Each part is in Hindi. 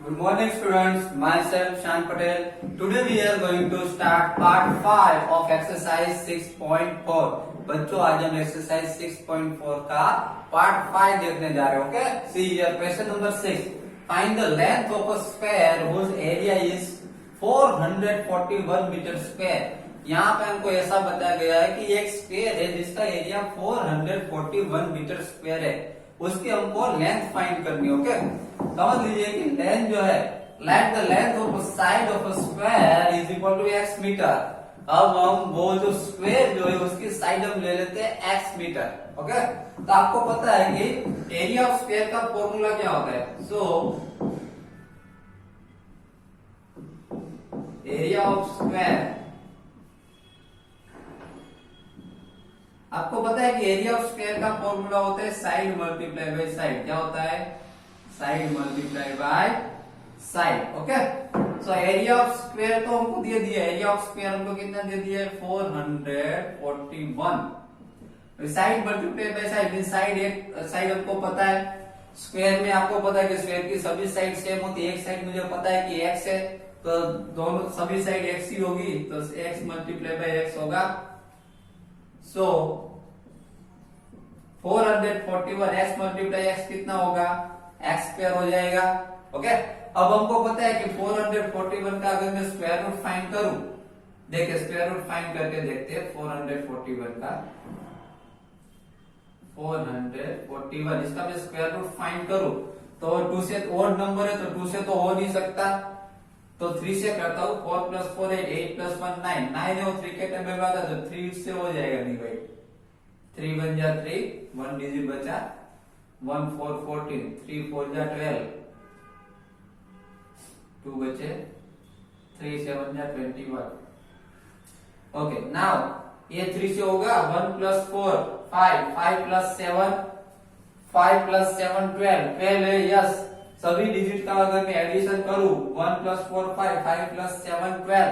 Good morning students, myself Shan Patel. Today we are going to start part 5 of exercise 6.4. बच्चों आज हम exercise 6.4 का part 5 देखने जा रहे हैं. Okay, see here question number 6. Find the length of a square whose area is 441 meter square. यहाँ पे हमको ऐसा बताया गया है कि एक स्क्वायर है जिसका एरिया 441 मीटर स्क्वायर है, उसकी हमको लेंथ फाइंड करनी है. ओके, समझ लीजिए कि लेंथ जो है, let the length of side of a square is equal to x metre. अब हम वो जो स्क्वायर जो है उसकी साइड हम ले लेते हैं x मीटर. ओके, तो आपको पता है कि एरिया ऑफ स्क्वायर का फॉर्मूला क्या होता है. सो एरिया ऑफ स्क्वायर, आपको पता है कि एरिया ऑफ स्क्वायर का फॉर्मूला होता है साइड मल्टीप्लाई बाय साइड. क्या होता है? Side multiply by side. Okay, so area of square तो हमको दे दिया. एरिया ऑफ स्क्वायर हमको कितना दे दिया है? 441. Side multiply by side, side एक साइड हमको पता है. स्क्वायर में आपको पता है कि स्क्वायर की सभी साइड सेम होती है. एक साइड मुझे पता है कि x है, तो दोनों सभी साइड x ही होगी, तो x मल्टीप्लाई बाय x होगा. सो 441 x मल्टीप्लाई x कितना होगा? x स्क्वायर हो जाएगा. ओके, अब हमको पता है कि 441 का अगर मैं स्क्वायर रूट फाइंड करूं, देखिए स्क्वायर रूट फाइंड करके देखते हैं. 441 का 441 इसका मैं स्क्वायर रूट फाइंड करूं तो 2 से ओड नंबर है, तो 2 से तो हो नहीं सकता, तो 3 से करता हूं. 4 प्लस 4 8 प्लस 1 9 9 है, 3 के टाइम में आता तो 3 से हो जाएगा डिवाइड. 3 बन जा 3, 1 डिजिट बचा, 1 4 14, 3 4 जा 12, 2 बचे, 3 7 जा 21. ओके, नाउ ये 3 से होगा. 1 प्लस 4 5, 5 प्लस 7 5 प्लस 7 12, 12 है. यस, सभी डिजिट का अगर मैं एडिशन करूं 1 प्लस 4 5, 5 प्लस 7 12,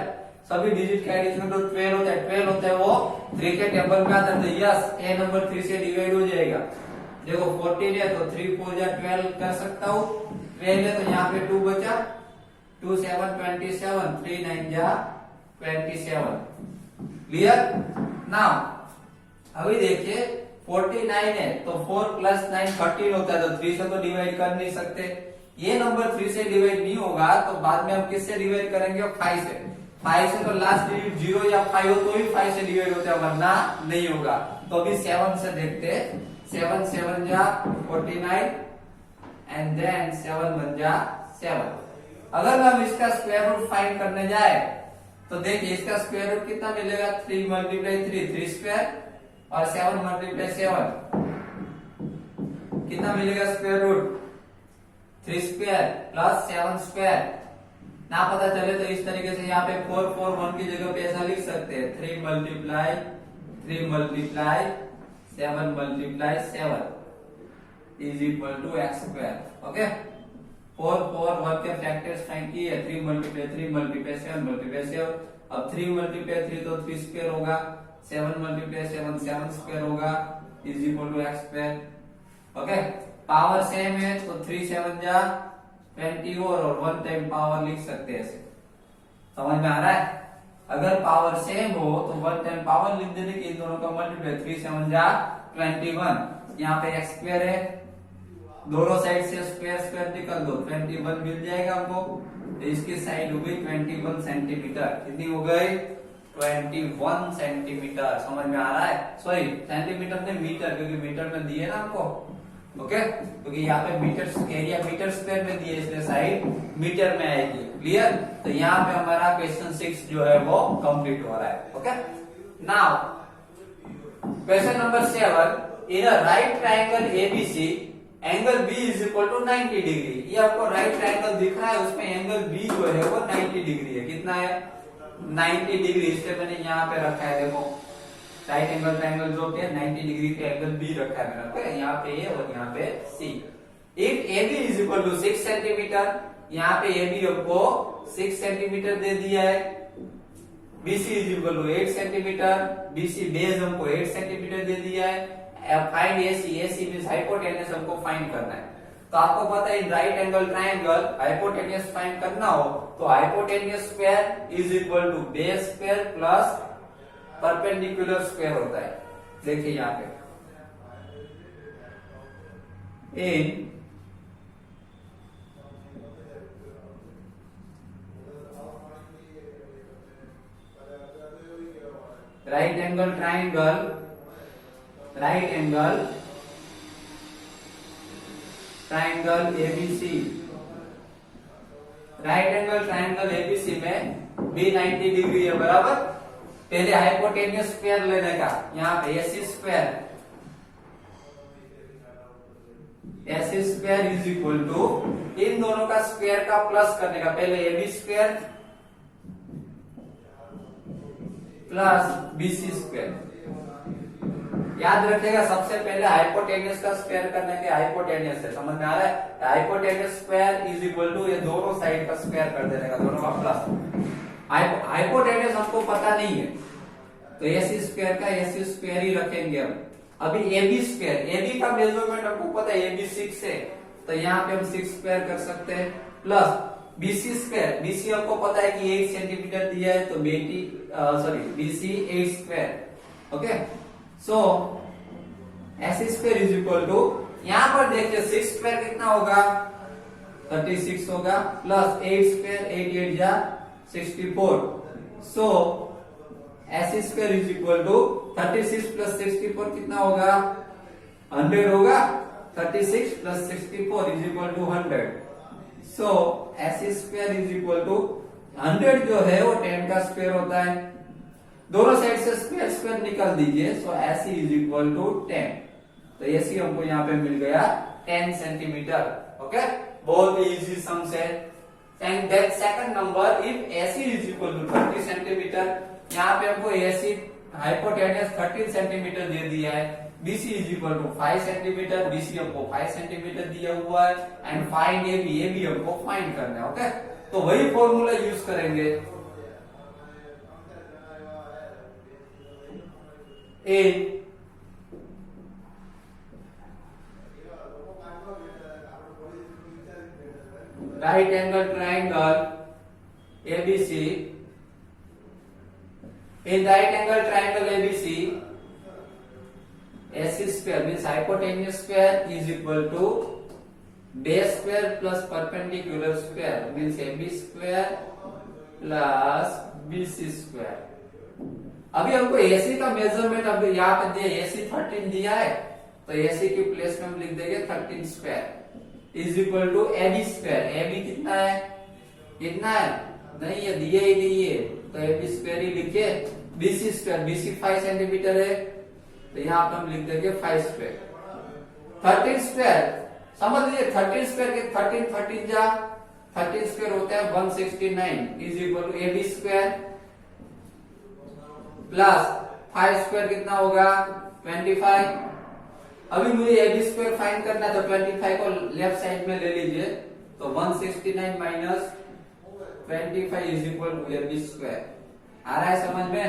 सभी डिजिट का एडिशन तो 12 होता है. 12 होता है वो 3 के टेबल में आता है, तो यस ए नंबर 3 से डिवाइड हो जाएगा. देखो 14 है तो 3 4 जा 12 कर सकता हूं. 12 है तो यहाँ पे 2 बचा, 2 7 27, 3 9 जा 27. क्लियर? नाउ अभी देखिए 49 है तो 4 प्लस 9 13 होता है, तो 3 से तो डिवाइड कर नहीं सकते. ये नंबर 3 से डिवाइड नहीं होगा तो बाद में हम किससे डिवाइड करेंगे? 5 से. 5 से तो लास्ट डिजिट 0 या 5 हो तो ही 5 से डिवाइड होता है, वरना नहीं होगा. तो अभी 7 से देखते हैं. 7 7 जा 49 एंड देन 7 1 जा 7. अगर हम इसका स्क्वायर रूट फाइंड करने जाए तो देखिए इसका स्क्वायर रूट कितना मिलेगा? 3 मल्टीप्लाई 3 3 स्क्वायर और 7 मल्टीप्लाई 7 कितना मिलेगा? Square root 3 square plus 7 square. ना पता चले तो इस तरीके से यहाँ पे 4 4 1 की जगह पे ऐसा लिख सकते हैं. 3 multiply 7 multiply 7 is equal to x square. Okay, 4 4 1 के फैक्टर्स फाइंड किए. 3 मल्टीप्लाई 7 मल्टीप्लाई 7. अब 3 मल्टीप्लाई 3 तो 3 स्क्वायर होगा, 7 मल्टीप्लाई 7 7 स्क्वायर होगा, is equal to x square. Okay, power same है तो 3 7 जा 20 और 1 टाइम पावर लिख सकते हैं. ऐसे समझ में आ रहा है? अगर पावर सेम हो तो 1 टाइम पावर लिख देने की, इन दोनों का मल्टीप्लाई. 3 7 जा 21. यहाँ पे x स्क्वायर है, दोनों साइड से स्क्वायर स्क्वायर निकल दो, 21 मिल जाएगा हमको. तो इसकी साइड हो गई 21 सेंटीमीटर. कितनी हो गई? 21 सेंटीमीटर. समझ में आ रहा है? सॉरी, सेंटीमीटर नहीं मीटर, क्योंकि मीटर में दिए ना हमको. ओके, क्योंकि यहाँ पे मीटर एरिया मीटर स्क्वायर में दिए, इसलिए साइड मीटर में आएगी. क्लियर? तो यहाँ पे हमारा क्वेश्चन 6 जो है वो कंप्लीट हो रहा है. Okay, now question number 7. In a right triangle ABC angle B is equal to 90 degree. ये आपको राइट ट्रायंगल दिख रहा है, उसमें एंगल बी जो है वो 90 डिग्री है. कितना है? 90 डिग्री. इसलिए मैंने यहाँ पे रखा है. देखो राइट एंगल ट्रायंगल जो है 90 डिग्री के एंगल बी रखा है मैंने. यहाँ पे ए और यहाँ पे C. If A B is equal to 6 centimetre, यहाँ पे ए बी हमको 6 सेंटीमीटर दे दिया है. BC is equal to 8 centimetre. BC base हमको 8 सेंटीमीटर दे दिया है. Find AC. AC means hypotenuse हमको फाइंड करना है. तो आपको पता है right angle triangle hypotenuse find करना हो तो hypotenuse square is equal to base square plus perpendicular square होता है। देखिए यहाँ पे in right angle triangle ABC, right angle triangle ABC में बी 90 डिग्री है बराबर। पहले हाइपोटेन्यूज स्क्वायर लेने का, यहाँ पे AC square is equal to इन दोनों का स्क्वायर का प्लस करने का, पहले AB square plus BC square. याद रखिएगा सबसे पहले हाइपोटेन्यूज का स्क्वायर करने के, हाइपोटेन्यूज है समझ में आ रहा है, hypotenuse square is equal to ये दोनों साइड का स्क्वायर कर देने का, दोनों का प्लस। हाइपोटेन्यूज हमको पता नहीं है तो एसी स्क्वायर का एसी स्क्वायर ही रखेंगे हम। अभी एबी स्क्वायर, एबी का मेजरमेंट हमको पता है एबी 6 है तो यहाँ पे हम 6 स्क्वायर कर सकते हैं प्लस बीसी स्क्वायर, बीसी हमको पता है कि 8 सेंटीमीटर दिया है तो BC 8 square. Okay so AC square is equal to, यहां पर देखिए 6 स्क्वायर कितना होगा 36 होगा प्लस 8 स्क्वायर 8 8 जा 64। So AC square is equal to 36 plus 64 कितना होगा 100 होगा, 36 plus 64 is equal to 100। So AC square is equal to 100 जो है वो 10 का स्क्वायर होता है, दोनों साइड से स्क्वायर स्क्वायर निकाल दीजिए। So AC is equal to 10, तो एसी हमको यहाँ पे मिल गया 10 सेंटीमीटर। ओके बहुत इजी सम है। And then second number if AC is equal to 30 centimetre, यहाँ पे हमको एसी हाइपोटेन्यूज 13 सेंटीमीटर दे दिया है, BC is equal to 5 centimetre, BC हमको 5 सेंटीमीटर दिया हुआ है एंड फाइंड एबी, एबी हमको फाइंड करना है। ओके तो वही फॉर्मूला यूज करेंगे, a right angle triangle ABC, in right angle triangle ABC, AC square means hypotenuse square is equal to base square plus perpendicular square means AB square plus BC square। अभी हमको AC का मेजरमेंट अब यहाँ पे दिया AC 13 दिया है तो AC की प्लेस में हम लिख देंगे 13 square is equal to AB square. AB कितना है, कितना है नहीं है, दिए ही नहीं है तो AB स्क्वायर ही लिखिए। BC स्क्वायर, BC 5 सेंटीमीटर है तो यहाँ पे हम लिख देंगे 5 स्क्वायर। 13 स्क्वायर समझ लीजिए, 13 स्क्वायर के 13 जा 13 स्क्वायर होता है 169 is equal to AB square plus 5 square कितना होगा 25। अभी मुझे AB स्क्वायर फाइंड करना है तो 25 को लेफ्ट साइड में ले लीजिए तो 169 minus 25 is equal to AB square. आ रहा है समझ में,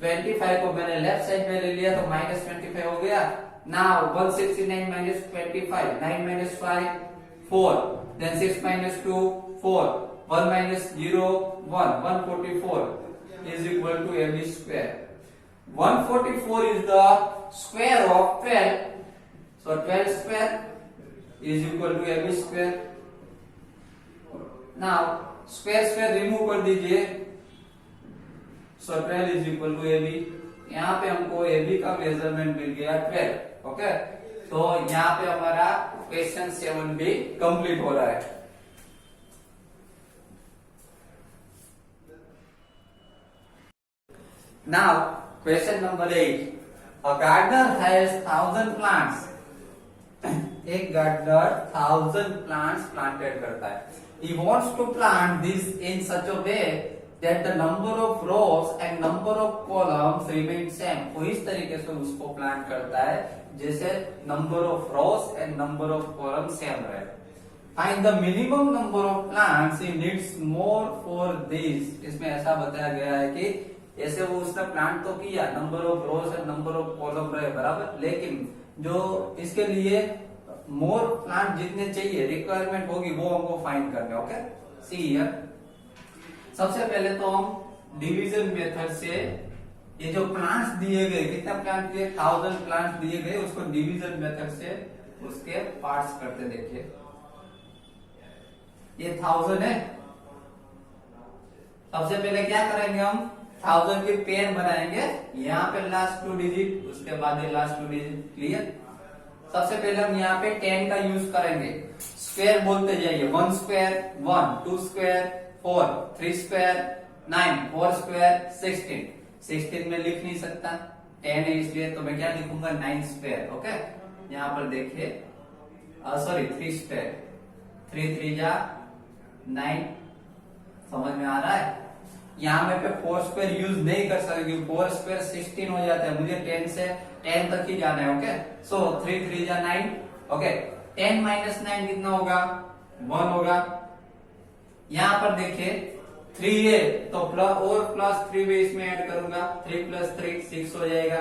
25 को मैंने लेफ्ट साइड में ले लिया तो माइनस 25 हो गया। Now 169 minus 25, 9 minus 5 4, then 6 minus 2 4, 1 minus 0 1, 144 is equal to AB square. 144 is the square of 12, so 12 square is equal to AB square. Now square square remove कर दीजिए, so 12 is equal to AB। यहाँ पे हमको AB का मेजरमेंट मिल गया 12। ओके तो यहाँ पे हमारा क्वेश्चन 7 भी कंप्लीट हो रहा है। Now question number 8, a gardener has 1000 plants. एक गार्डनर 1000 प्लांट्स प्लांटेड करता है। He wants to plant this in such a way that the number of rows and number of columns remain same। वो इस तरीके से उसको प्लांट करता है जैसे number of rows and number of column same रहे। Find the minimum number of plants he needs more for this. इसमें ऐसा बताया गया है कि ऐसे वो उसने प्लांट तो किया, number of rows and number of column रहे बराबर, लेकिन जो इसके लिए मोर प्लांट जितने चाहिए रिक्वायरमेंट होगी वो हमको फाइंड करना है। Okay, see here. सबसे पहले तो हम डिवीजन मेथड से ये जो प्लांट्स दिए गए, कितना प्लांट दिए, 1000 प्लांट्स दिए गए, उसको डिवीजन मेथड से उसके पार्ट्स करते। देखिए ये 1000 है। सबसे पहले क्या करेंगे, हम 1000 के पेयर बनाएंगे, यहाँ पे लास्ट 2 डिजिट, उसके बाद ये लास्ट 2 डिजिट। क्लियर। सबसे पहले हम यहाँ पे 10 का यूज करेंगे, स्क्वायर बोलते जाइए। 1 स्क्वायर 1, 2 स्क्वायर 4, 3 स्क्वायर 9, 4 स्क्वायर 16। 16 में लिख नहीं सकता, 10 है इसलिए, तो मैं क्या लिखूंगा 9 स्क्वायर। ओके, यहाँ पर देखिए, सॉरी 3 स्क्वायर, 3 3 जा 9। समझ में आ रहा है। यहाँ में पे 4 स्क्वायर यूज नहीं कर सकते क्योंकि 4 स्क्वायर 16 हो जाता है, मुझे 10 से 10 तक ही जाना है। ओके, सो 3 3 जा 9। ओके, 10 माइनस 9 कितना होगा, 1 होगा। यहाँ पर देखिए 3 है तो प्लस 3 भी इसमें ऐड करूंगा, 3 प्लस 3 6 हो जाएगा।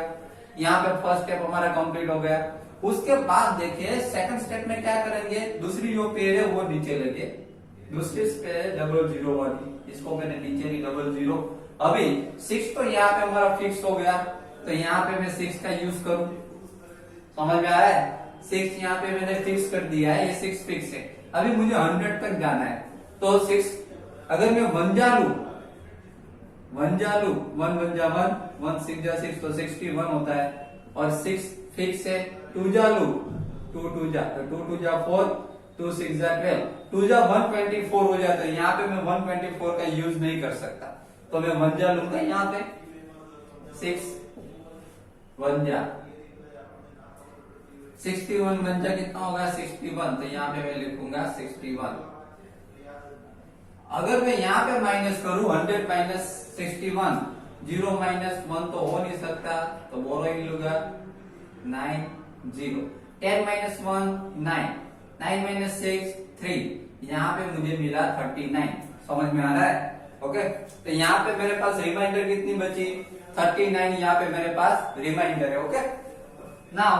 यहाँ पे फर्स्ट स्टेप हमारा कंप्लीट हो गया। उसके बाद देखिए सेकंड स्टेप में क्या करेंगे, दूसरी जो पेयर है वो नीचे लगे, दूसरी पे डबल जीरो वाली, इसको मैंने नीचे नहीं डबल जीरो। अभी 6 तो यहाँ पे हमारा फिक्स हो गया, तो यहाँ पे मैं 6 का यूज करूं। समझ में आ रहा है, 6 यहाँ पे मैंने फिक्स कर दिया है, ये 6 फिक्स है। अभी मुझे 100 तक जाना है, तो 6 अगर मैं 1 जा लू, 1 जा लू, 1 1 जा 1, 1 6 जा 6 तो 61 होता है। और 6 फिक्स है। 2 जा लू, 2 2 जा, तो 2 2 जा 4, 2 6 जा 12, 2 जा 124 हो जाता है। यहाँ पे मैं 124 का यूज नहीं कर सकता, तो मैं 1 जा लूंगा। यहाँ पे 6 1 जा 61, 1 जा कितना होगा 61, तो यहाँ पे मैं लिखूंगा 61। अगर मैं यहाँ पे माइनस करूं 100 माइनस 61, 0 माइनस 1 तो हो नहीं सकता, तो बोरोइंग लूंगा 9 0। 10 माइनस 1 9, 9 माइनस 6 3, यहाँ पे मुझे मिला 39। समझ में आ रहा है। ओके, तो यहाँ पे मेरे पास रिमाइंडर कितनी बची, 39। यहाँ पे मेरे पास रिमाइंडर है। ओके, नाउ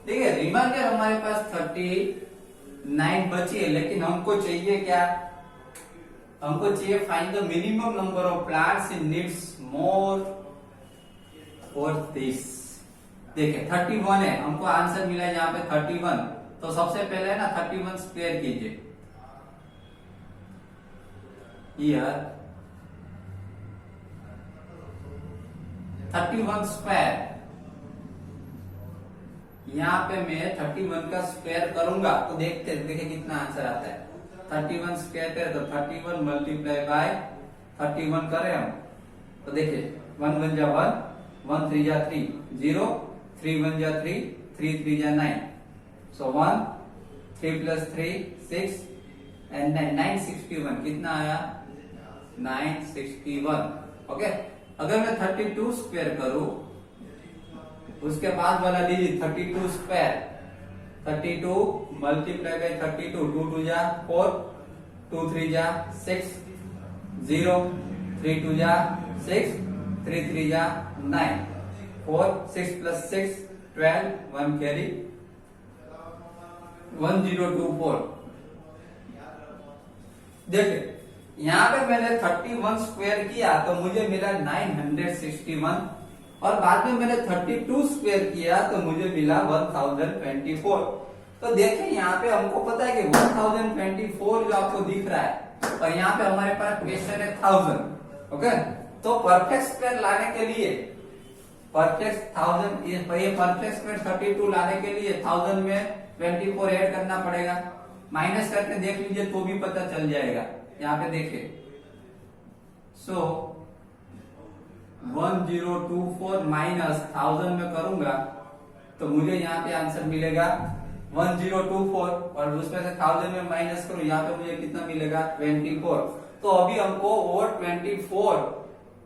ठीक है, रिमाइंडर हमारे पास 39 बची है, लेकिन हमको चाहिए क्या, हमको चाहिए find the minimum number of plants in needs more for this. देखिए 31 है, हमको आंसर मिला है यहाँ पे 31, तो सबसे पहले ना 31 स्क्वायर कीजिए। हियर 31 स्क्वायर, यहाँ पे मैं 31 का स्क्वायर करूंगा तो देखिए कितना आंसर आता है। 31 स्क्वायर करे तो 31 मल्टीप्लाई बाय 31 करें हम, तो देखिए 1 1 जा 1, 1 3 जा 3 0, 3 1 जा 3, 3 3 जा 9, सो 1 3 प्लस 3 6 एंड 9 961 कितना आया 961। ओके, अगर मैं 32 स्क्वायर करूं, उसके बाद वाला डिजिट 32 स्क्वायर, 32 मल्टीप्लाई बाय 32, 2 2 जा 4, 2 3 जा 6 0, 3 2 जा 6, 3 3 जा 9, 4 6 प्लस 6 12, 1 कैरी 1024। देखिए यहाँ पे मैंने 31 स्क्वायर किया तो मुझे मिला 961, और बाद में मैंने 32 स्क्वायर किया तो मुझे मिला 1024। तो देखिए यहाँ पे हमको पता है कि 1024 जो आपको दिख रहा है, और यहाँ पे हमारे पास क्वेश्चन है 1000। ओके, तो परफेक्ट स्क्वायर लाने के लिए, परफेक्ट 1000 ये परफेक्ट स्क्वायर 32 लाने के लिए 1000 में 24 ऐड करना पड़ेगा। माइनस करके देख लीजिए तो भी पता चल जाएगा। यहाँ पे देखिए, सो 1024 माइनस 1000 में करूंगा तो मुझे यहाँ पे आंसर मिलेगा 1024, और उसमें से 1000 में माइनस करूं, यहाँ पे मुझे कितना मिलेगा 24। तो अभी हमको और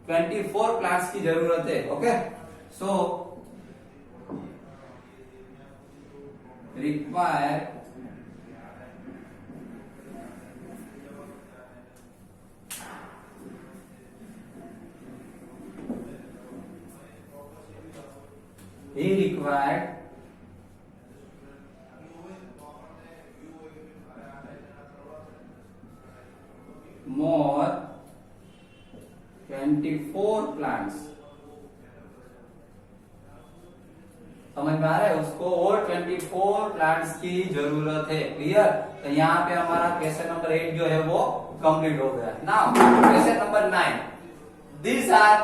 24 प्लांट्स की जरूरत है। Okay, so require he required more 24 plants। समझ में आ रहा है, उसको और 24 प्लांट्स की जरूरत है। क्लियर? तो यहाँ पे हमारा क्वेश्चन नंबर 8 जो है वो कंप्लीट हो गया। Now question number 9, these are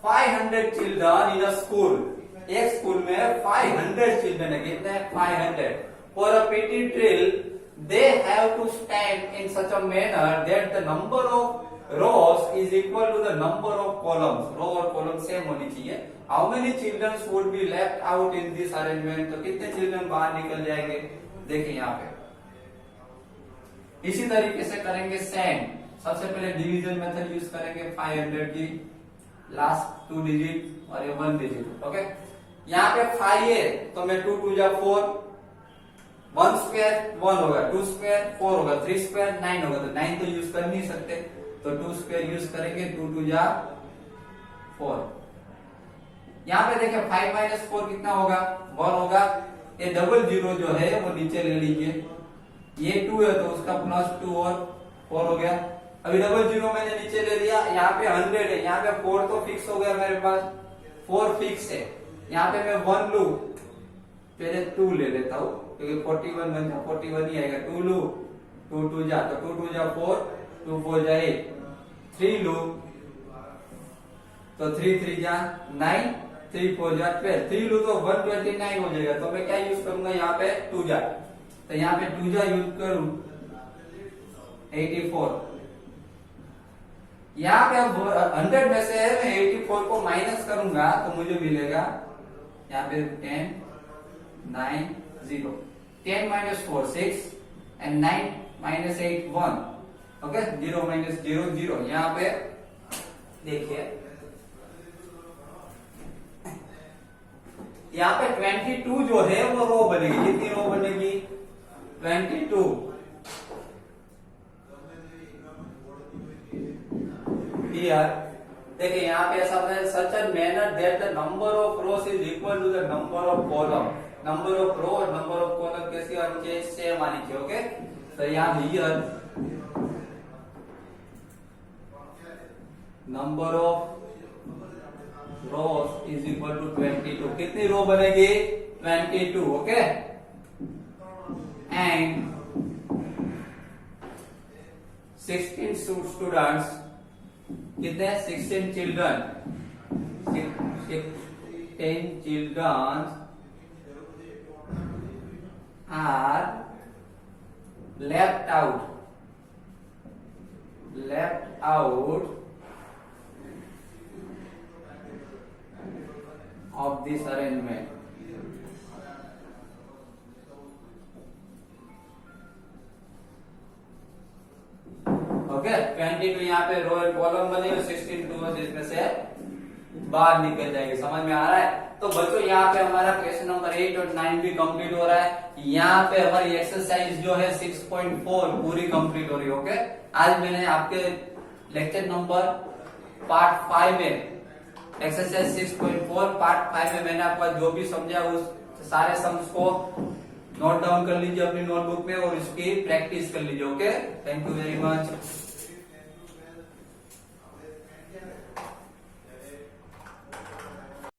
500 children in a school. एक स्कूल में 500 चिल्ड्रन है। कितने हैं? 500। For a PT drill they have to stand in such a manner that the number of rows is equal to the number of columns। Row और कॉलम सेम होनी चाहिए। How many children would be left out in this arrangement? तो कितने चिल्ड्रन बाहर निकल जाएंगे? देखिए यहाँ पे इसी तरीके से करेंगे सेम। सबसे पहले डिवीजन मेथड यूज करेंगे। 500 की लास्ट 2 डिजिट और ये 1 डिजिट। ओके, यहाँ पे 5 है तो मैं 2 2 जा 4, 1 स्क्वायर 1 होगा, 2 स्क्वायर 4 होगा, 3 स्क्वायर 9 होगा। तो 9 तो यूज कर नहीं सकते, तो 2 स्क्वायर यूज करेंगे। 2 2 जा 4। यहाँ पे देखिए 5 माइनस 4 कितना होगा? 1 होगा। ये डबल जीरो जो है वो नीचे ले लीजिए। ये 2 है तो उसका प्लस 2 और 4 हो गया। अभी डबल जीरो मैंने नीचे ले लिया। यहाँ पे 100 है, यहाँ पे 4 तो फिक्स हो गया मेरे पास, 4 फिक्स है। यहाँ पे मैं 1 लू, पहले 2 ले लेता हूँ क्योंकि 41 बन जाए, 41 ही आएगा। 2 लू, 2 2 जा, तो 2 2 जा 4, 2 4 जा 8, 3 लू तो 3 3 जा 9, 3 4 जा 12, 3 लू तो 129 हो जाएगा। तो मैं क्या यूज करूंगा? यहाँ पे 2 जा, तो यहाँ पे 2 जा यूज करूं 84। यहाँ पे अब 100 में से मैं 84 को माइनस करूंगा तो मुझे मिलेगा यहाँ पे 10 9 0। 10 minus 4 6 and 9 minus 8 1। Okay, 0 minus 0 0। यहाँ पे देखिए यहाँ पे 22 जो है वो रो बनेगी। कितनी रो बनेगी? 22। क्लियर? देखिए यहाँ पे ऐसा बना, such a manner that the number of rows is equal to the number of column. Number of row और नंबर ऑफ कॉलम कैसी आनी चाहिए? सेम आनी चाहिए। ओके, तो यहाँ here number of rows is equal to 22। कितनी रो बनेगी? 22। ओके, एंड 16 स्टूडेंट्स, कितने? 16 children, 16 children are left out of this arrangement। ओके, 22 यहाँ पे रो एंड कॉलम बने, 16 टू जिसमें से बाहर निकल जाएंगे। समझ में आ रहा है? तो बच्चों यहाँ पे हमारा क्वेश्चन नंबर 8 और 9 भी कंप्लीट हो रहा है। यहाँ पे हमारी एक्सरसाइज जो है 6.4 पूरी कंप्लीट हो रही है। ओके, आज मैंने आपके लेक्चर नंबर पार्ट 5 में एक्सरसाइज 6.4 पार्ट 5 में मैंने आपको जो भी समझा उस सारे सम्स को नोट डाउन कर लीजिए अपनी नोटबुक में और इसकी प्रैक्टिस कर लीजिए। Okay, thank you very much.